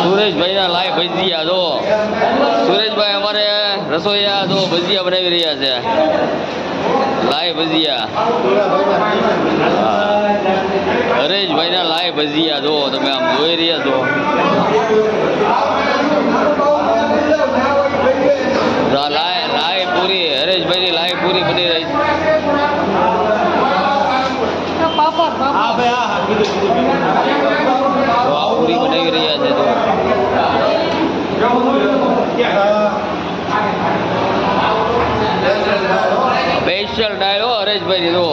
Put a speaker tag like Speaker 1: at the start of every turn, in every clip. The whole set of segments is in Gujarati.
Speaker 1: સુરેશભાઈ ના લાઈવ ભજીયા જો સુરેશભાઈ અમારે રસોઈયા જો ભજીયા બનાવી રહ્યા છે લાઈવ ભજીયા હરેશભાઈ ના લાઈવ ભજીયા જો તમે આમ જોઈ રહ્યા છો લાઈવ પૂરી હરેશભાઈ ની લાઈવ પૂરી બની રહી છે પૂરી બનાવી રહ્યા છે તો સ્પેશિયલ ડાયલ હો હરેશભાઈ જો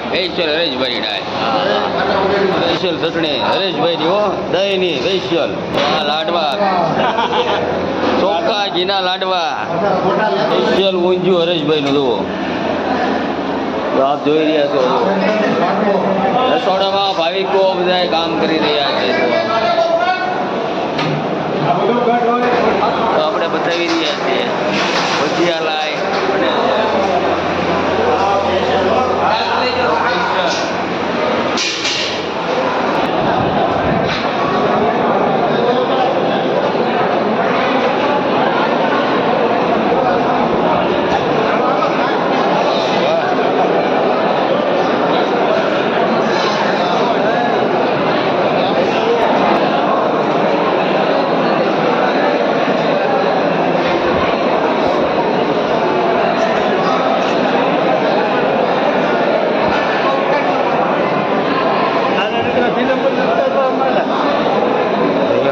Speaker 1: સ્પેશિયલ હરેશભાઈ ડાયલ સ્પેશિયલ ચટણી હરેશભાઈ ની હો દહીં ની સ્પેશિયલ લાડવા ચોખ્ખા ઘીના લાડવા સ્પેશિયલ ઊંધિયું હરેશભાઈ નું જુઓ તો આપ જોઈ રહ્યા છો રસોડામાં ભાવિકો બધા કામ કરી રહ્યા છે તો આપણે બતાવી રહ્યા છીએ ભજીયા લાય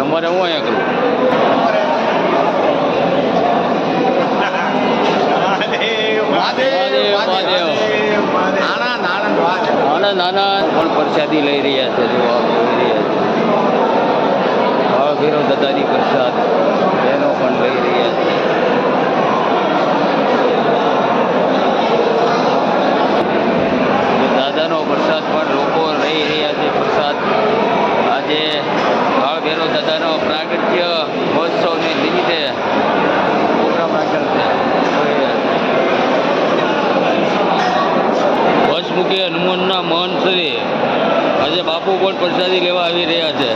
Speaker 1: અમારે હું અહીંયા કરું નાના પણ પ્રસાદી લઈ રહ્યા છે જો ભેરો દાદાની પ્રસાદ એનો પણ લઈ રહ્યા છે દાદાનો પ્રસાદ પણ લોકો લઈ રહ્યા છે પ્રસાદ આજે ભેરો દાદાનો પ્રાગટ્ય મહોત્સવને નિમિત્તે પ્રોગ્રામ રાખેલ છે પંચમુખી હનુમાનના મહંત શ્રી આજે બાપુ પણ પ્રસાદી લેવા આવી રહ્યા છે